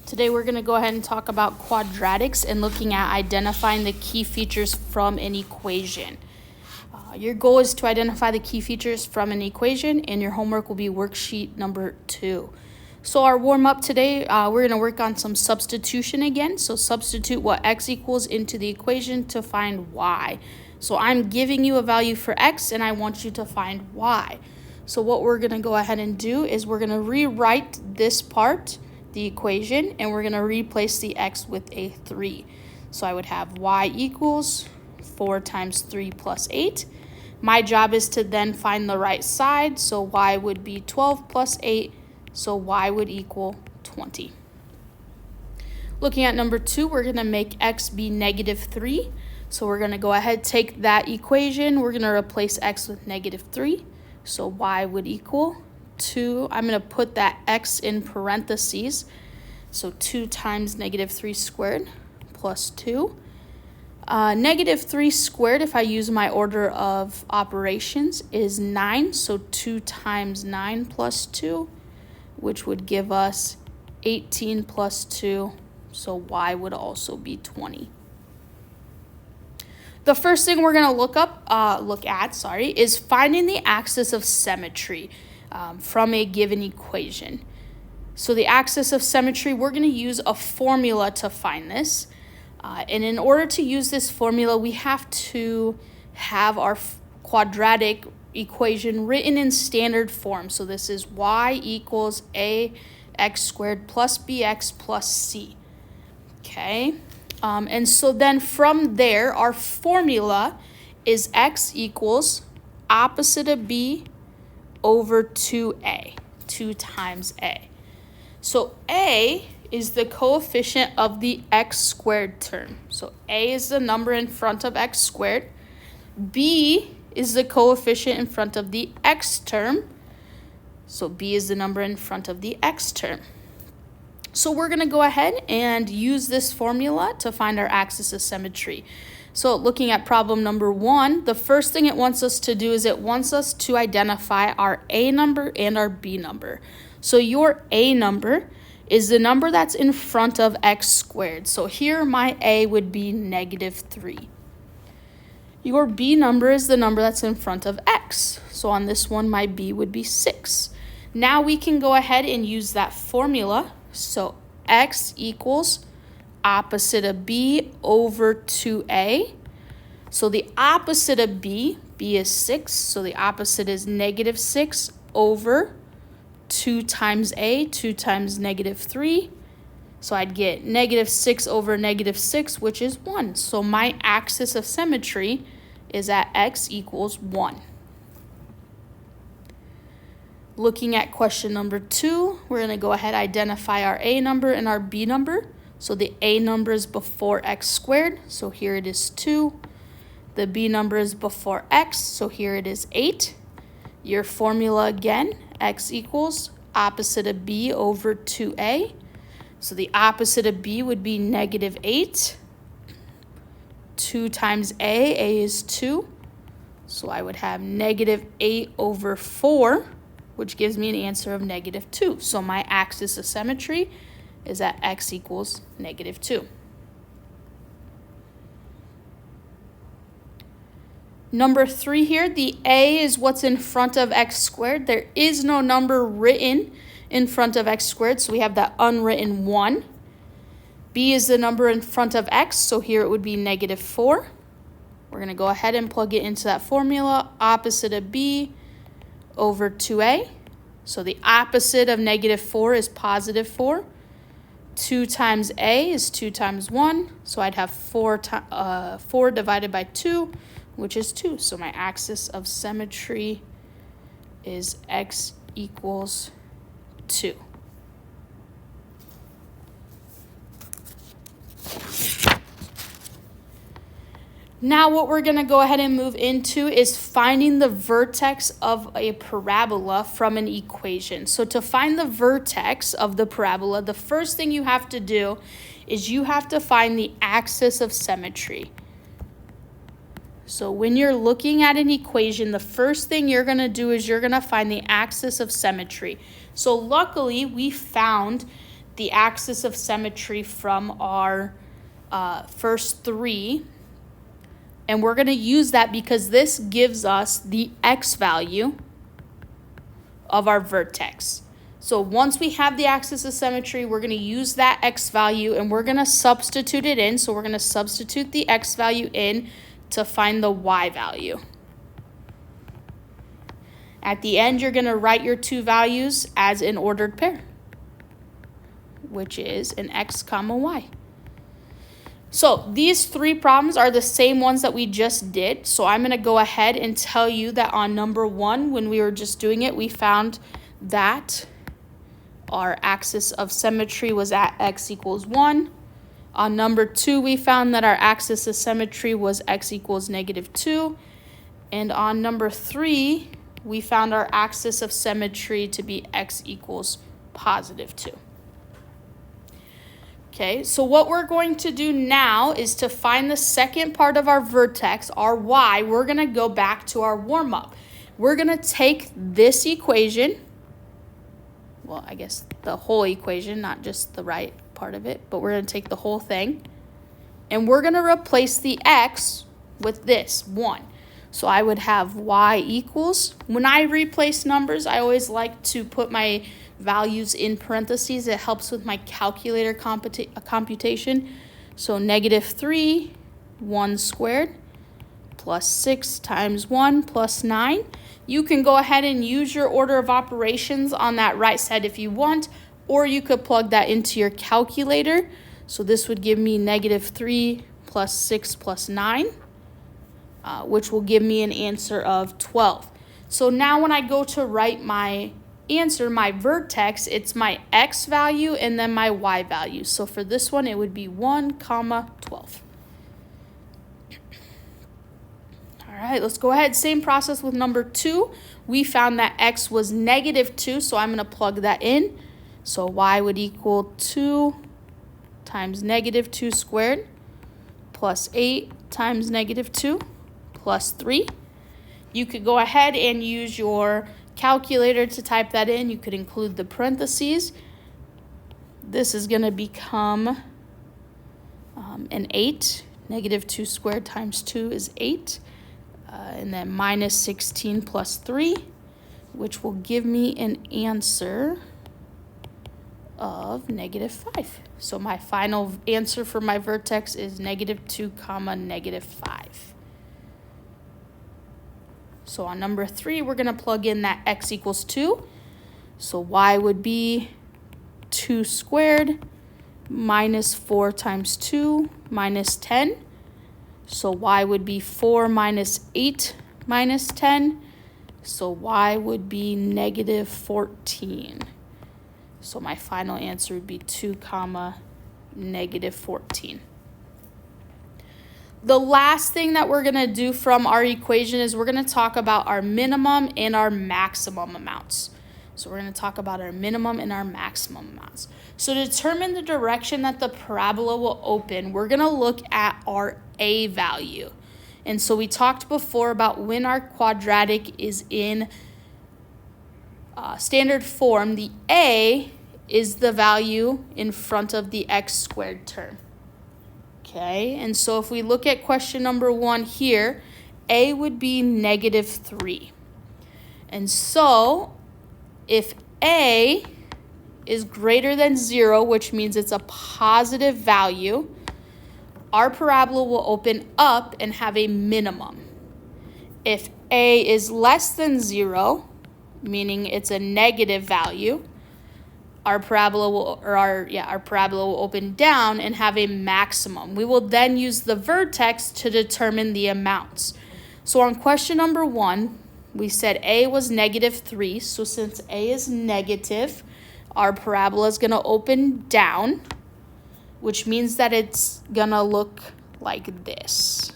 Today we're going to go ahead and talk about quadratics and looking at identifying the key features from an equation. Your goal is to identify the key features from an equation, and your homework will be worksheet number 2. So our warm-up today, we're going to work on some substitution again. So substitute what x equals into the equation to find y. So I'm giving you a value for x, and I want you to find y. So what we're going to go ahead and do is we're going to rewrite this part, the equation, and we're going to replace the x with a 3. So I would have y equals 4 times 3 plus 8. My job is to then find the right side, so y would be 12 plus 8, so y would equal 20. Looking at number 2, we're going to make x be negative 3. So we're going to go ahead, take that equation, we're going to replace x with negative 3, so y would equal 2. I'm going to put that x in parentheses, so 2 times negative 3 squared plus 2. Negative 3 squared, if I use my order of operations, is 9. So 2 times 9 plus 2, which would give us 18 plus 2. So y would also be 20. The first thing we're going to look at is finding the axis of symmetry from a given equation. So the axis of symmetry, we're going to use a formula to find this. And in order to use this formula, we have to have our quadratic equation written in standard form. So this is y equals ax squared plus bx plus c. Okay, and so then from there, our formula is x equals opposite of b over 2a, 2 times a. So a is the coefficient of the x squared term. So a is the number in front of x squared. B is the coefficient in front of the x term. So b is the number in front of the x term. So we're going to go ahead and use this formula to find our axis of symmetry. So looking at problem number 1, the first thing it wants us to do is it wants us to identify our a number and our b number. So your a number is the number that's in front of x squared. So here my a would be negative 3. Your b number is the number that's in front of x. So on this one, my b would be 6. Now we can go ahead and use that formula. So x equals opposite of b over 2a. So the opposite of b is 6. So the opposite is negative 6 over 2 times a, 2 times negative 3. So I'd get negative 6 over negative 6, which is 1. So my axis of symmetry is at x equals 1. Looking at question number 2, we're going to go ahead and identify our a number and our b number. So the a number is before x squared, so here it is 2. The b number is before x, so here it is 8. Your formula again, x equals opposite of b over 2a. So the opposite of b would be negative 8. 2 times a is 2. So I would have negative 8 over 4, which gives me an answer of negative 2. So my axis of symmetry is at x equals negative 2. Number 3 here, the a is what's in front of x squared. There is no number written in front of x squared, so we have that unwritten 1. B is the number in front of x, so here it would be negative 4. We're going to go ahead and plug it into that formula, opposite of b over 2a. So the opposite of negative 4 is positive 4. 2 times a is 2 times 1, so I'd have 4 divided by 2, which is 2. So my axis of symmetry is x equals 2. Now what we're going to go ahead and move into is finding the vertex of a parabola from an equation. So to find the vertex of the parabola, the first thing you have to do is you have to find the axis of symmetry. So when you're looking at an equation, the first thing you're going to do is you're going to find the axis of symmetry. So luckily, we found the axis of symmetry from our first three. And we're going to use that because this gives us the x value of our vertex. So once we have the axis of symmetry, we're going to use that x value and we're going to substitute it in. So we're going to substitute the x value in to find the y value. At the end, you're going to write your two values as an ordered pair, which is an x comma y. So these three problems are the same ones that we just did. So I'm going to go ahead and tell you that on number 1, when we were just doing it, we found that our axis of symmetry was at x equals 1. On number 2, we found that our axis of symmetry was x equals negative 2. And on number 3, we found our axis of symmetry to be x equals positive 2. Okay, so what we're going to do now is to find the second part of our vertex, our y. We're going to go back to our warm-up. We're going to take this equation, well, I guess the whole equation, not just the right part of it, but we're going to take the whole thing, and we're going to replace the x with this, 1. So I would have y equals, when I replace numbers, I always like to put my values in parentheses. It helps with my calculator computation. So negative 3, 1 squared, plus 6 times 1 plus 9. You can go ahead and use your order of operations on that right side if you want, or you could plug that into your calculator. So this would give me negative 3 plus 6 plus 9, which will give me an answer of 12. So now when I go to write my answer, my vertex, it's my x value and then my y value. So for this one, it would be 1 comma 12. All right, let's go ahead. Same process with number 2. We found that x was negative 2, so I'm going to plug that in. So y would equal 2 times negative 2 squared plus 8 times negative 2 plus 3. You could go ahead and use your calculator to type that in. You could include the parentheses. This is going to become an 8. Negative 2 squared times 2 is 8. And then minus 16 plus 3, which will give me an answer of negative 5. So my final answer for my vertex is negative 2 comma negative 5. So on number 3, we're going to plug in that x equals 2. So y would be 2 squared minus 4 times 2 minus 10. So y would be 4 minus 8 minus 10. So y would be negative 14. So my final answer would be 2 comma negative 14. The last thing that we're going to do from our equation is we're going to talk about our minimum and our maximum amounts. So we're going to talk about our minimum and our maximum amounts. So to determine the direction that the parabola will open, we're going to look at our a value. And so we talked before about when our quadratic is in standard form, the a is the value in front of the x squared term. Okay, and so if we look at question number 1 here, a would be negative 3. And so if a is greater than 0, which means it's a positive value, our parabola will open up and have a minimum. If a is less than 0, meaning it's a negative value, our parabola will open down and have a maximum. We will then use the vertex to determine the amounts. So on question number 1, we said a was negative 3. So since a is negative, our parabola is going to open down, which means that it's going to look like this.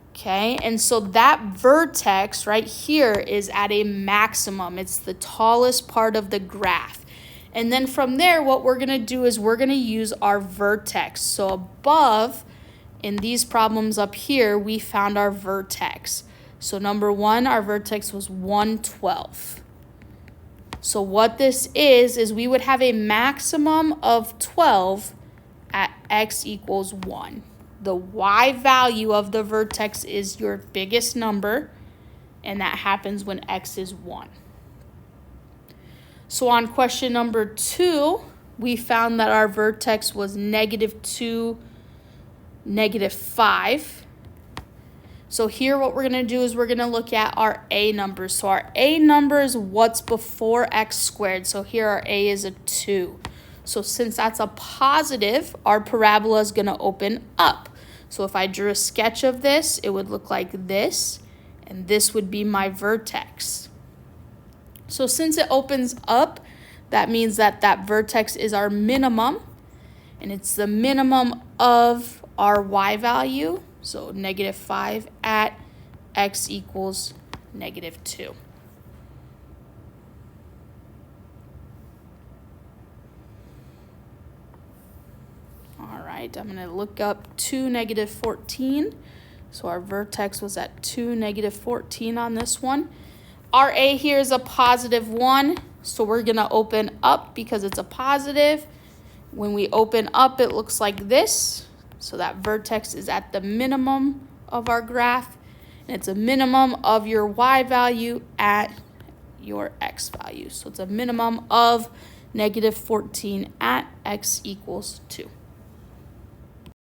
Okay, and so that vertex right here is at a maximum. It's the tallest part of the graph. And then from there, what we're going to do is we're going to use our vertex. So above, in these problems up here, we found our vertex. So number 1, our vertex was 112. So what this is we would have a maximum of 12 at x equals 1. The y value of the vertex is your biggest number, and that happens when x is 1. So on question number 2, we found that our vertex was -2, -5. So here what we're going to do is we're going to look at our a numbers. So our a number is what's before x squared. So here our a is a 2. So since that's a positive, our parabola is going to open up. So if I drew a sketch of this, it would look like this, and this would be my vertex. So since it opens up, that means that that vertex is our minimum, and it's the minimum of our y value, so -5 at x equals -2. All right, I'm going to look up 2, -14. So our vertex was at 2, -14 on this one. Our a here is a +1, so we're going to open up because it's a positive. When we open up, it looks like this. So that vertex is at the minimum of our graph, and it's a minimum of your y value at your x value. So it's a minimum of -14 at x equals 2.